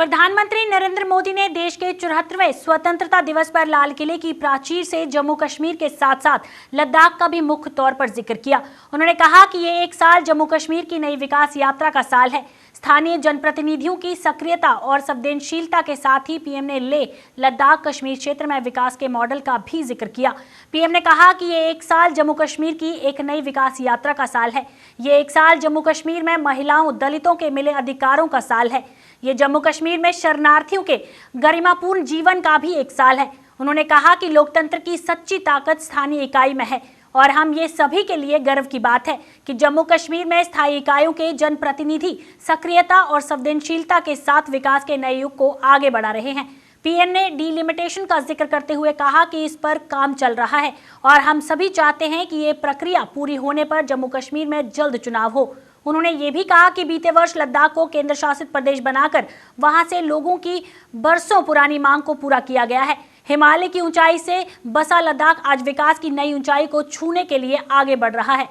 प्रधानमंत्री नरेंद्र मोदी ने देश के 74वें स्वतंत्रता दिवस पर लाल किले की प्राचीर से जम्मू कश्मीर के साथ साथ लद्दाख का भी मुख्य तौर पर जिक्र किया। उन्होंने कहा कि ये एक साल जम्मू कश्मीर की नई विकास यात्रा का साल है। स्थानीय जनप्रतिनिधियों की सक्रियता और संवेदनशीलता के साथ ही पीएम ने लेह लद्दाख कश्मीर क्षेत्र में विकास के मॉडल का भी जिक्र किया। पीएम ने कहा कि ये एक साल जम्मू कश्मीर की एक नई विकास यात्रा का साल है। ये एक साल जम्मू कश्मीर में महिलाओं दलितों के मिले अधिकारों का साल है। ये जम्मू कश्मीर में शरणार्थियों के गरिमापूर्ण जीवन का भी एक साल है। उन्होंने कहा कि लोकतंत्र की सच्ची ताकत स्थानीय इकाई में है और हम ये सभी के लिए गर्व की बात है कि जम्मू कश्मीर में स्थायी इकाइयों के जनप्रतिनिधि सक्रियता और संवेदनशीलता के साथ विकास के नए युग को आगे बढ़ा रहे हैं। पीएम ने डिलिमिटेशन का जिक्र करते हुए कहा कि इस पर काम चल रहा है और हम सभी चाहते हैं कि ये प्रक्रिया पूरी होने पर जम्मू कश्मीर में जल्द चुनाव हो। उन्होंने ये भी कहा कि बीते वर्ष लद्दाख को केंद्र शासित प्रदेश बनाकर वहां से लोगों की बरसों पुरानी मांग को पूरा किया गया है। हिमालय की ऊंचाई से बसा लद्दाख आज विकास की नई ऊंचाई को छूने के लिए आगे बढ़ रहा है।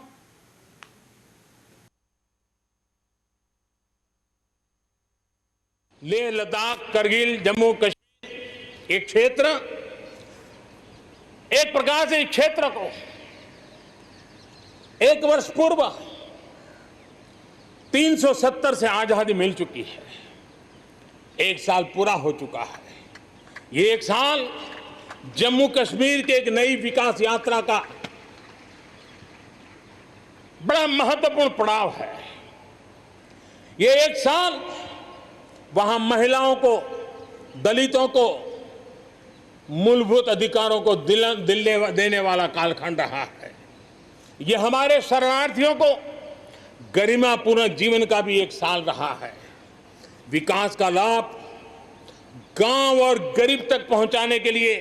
लेह लद्दाख करगिल जम्मू कश्मीर एक क्षेत्र, एक प्रकार से इस क्षेत्र को एक वर्ष पूर्व 370 से आजादी मिल चुकी है। एक साल पूरा हो चुका है। ये एक साल जम्मू कश्मीर के एक नई विकास यात्रा का बड़ा महत्वपूर्ण पड़ाव है। ये एक साल वहां महिलाओं को, दलितों को मूलभूत अधिकारों को देने वाला कालखंड रहा है। ये हमारे शरणार्थियों को गरिमापूर्ण जीवन का भी एक साल रहा है। विकास का लाभ गांव और गरीब तक पहुंचाने के लिए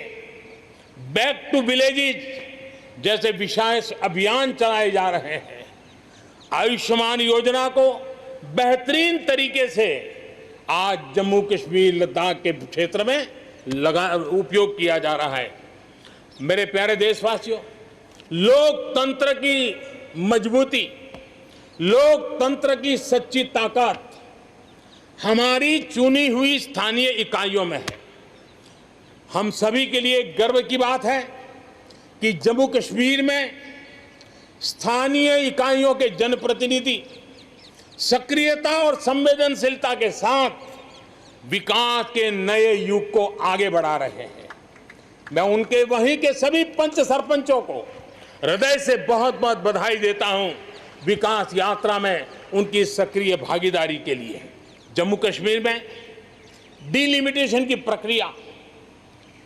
बैक टू विलेजेस जैसे विशेष अभियान चलाए जा रहे हैं। आयुष्मान योजना को बेहतरीन तरीके से आज जम्मू कश्मीर लद्दाख के क्षेत्र में उपयोग किया जा रहा है। मेरे प्यारे देशवासियों, लोकतंत्र की मजबूती, लोकतंत्र की सच्ची ताकत हमारी चुनी हुई स्थानीय इकाइयों में है। हम सभी के लिए गर्व की बात है कि जम्मू कश्मीर में स्थानीय इकाइयों के जनप्रतिनिधि सक्रियता और संवेदनशीलता के साथ विकास के नए युग को आगे बढ़ा रहे हैं। मैं उनके वहीं के सभी पंच सरपंचों को हृदय से बहुत बहुत बधाई देता हूं विकास यात्रा में उनकी सक्रिय भागीदारी के लिए। जम्मू कश्मीर में डिलिमिटेशन की प्रक्रिया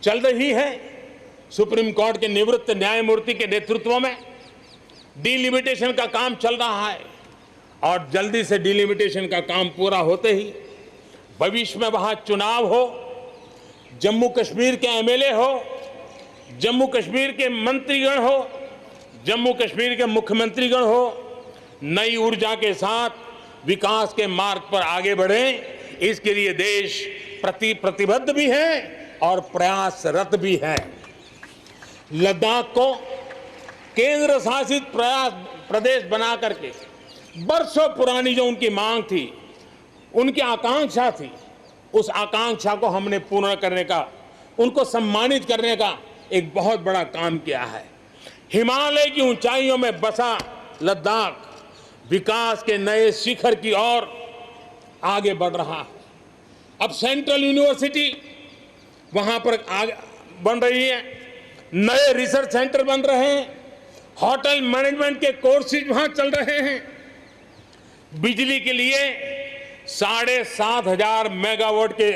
चल रही है। सुप्रीम कोर्ट के निवृत्त न्यायमूर्ति के नेतृत्व में डिलिमिटेशन का काम चल रहा है और जल्दी से डिलिमिटेशन का काम पूरा होते ही भविष्य में वहां चुनाव हो, जम्मू कश्मीर के एमएलए हो, जम्मू कश्मीर के मंत्रीगण हो, जम्मू कश्मीर के मुख्यमंत्रीगण हो, नई ऊर्जा के साथ विकास के मार्ग पर आगे बढ़े। इसके लिए देश प्रतिबद्ध भी है और प्रयासरत भी है। लद्दाख को केंद्र शासित प्रदेश बना करके बरसों पुरानी जो उनकी मांग थी, उनकी आकांक्षा थी, उस आकांक्षा को हमने पूर्ण करने का, उनको सम्मानित करने का एक बहुत बड़ा काम किया है। हिमालय की ऊंचाइयों में बसा लद्दाख विकास के नए शिखर की ओर आगे बढ़ रहा है। अब सेंट्रल यूनिवर्सिटी वहां पर बन रही है, नए रिसर्च सेंटर बन रहे हैं, होटल मैनेजमेंट के कोर्सेज वहां चल रहे हैं। बिजली के लिए 7,500 मेगावाट के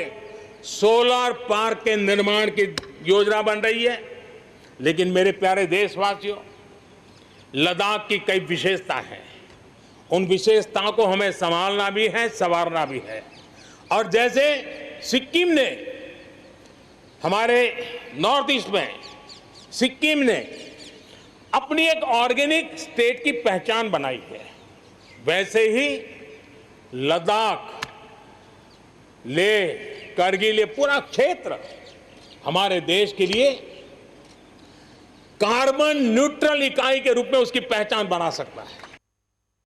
सोलर पार्क के निर्माण की योजना बन रही है। लेकिन मेरे प्यारे देशवासियों, लद्दाख की कई विशेषता है। उन विशेषताओं को हमें संभालना भी है, संवारना भी है। और जैसे सिक्किम ने, हमारे नॉर्थ ईस्ट में सिक्किम ने अपनी एक ऑर्गेनिक स्टेट की पहचान बनाई है, वैसे ही लद्दाख, लेह, करगिल, ये पूरा क्षेत्र हमारे देश के लिए कार्बन न्यूट्रल इकाई के रूप में उसकी पहचान बना सकता है।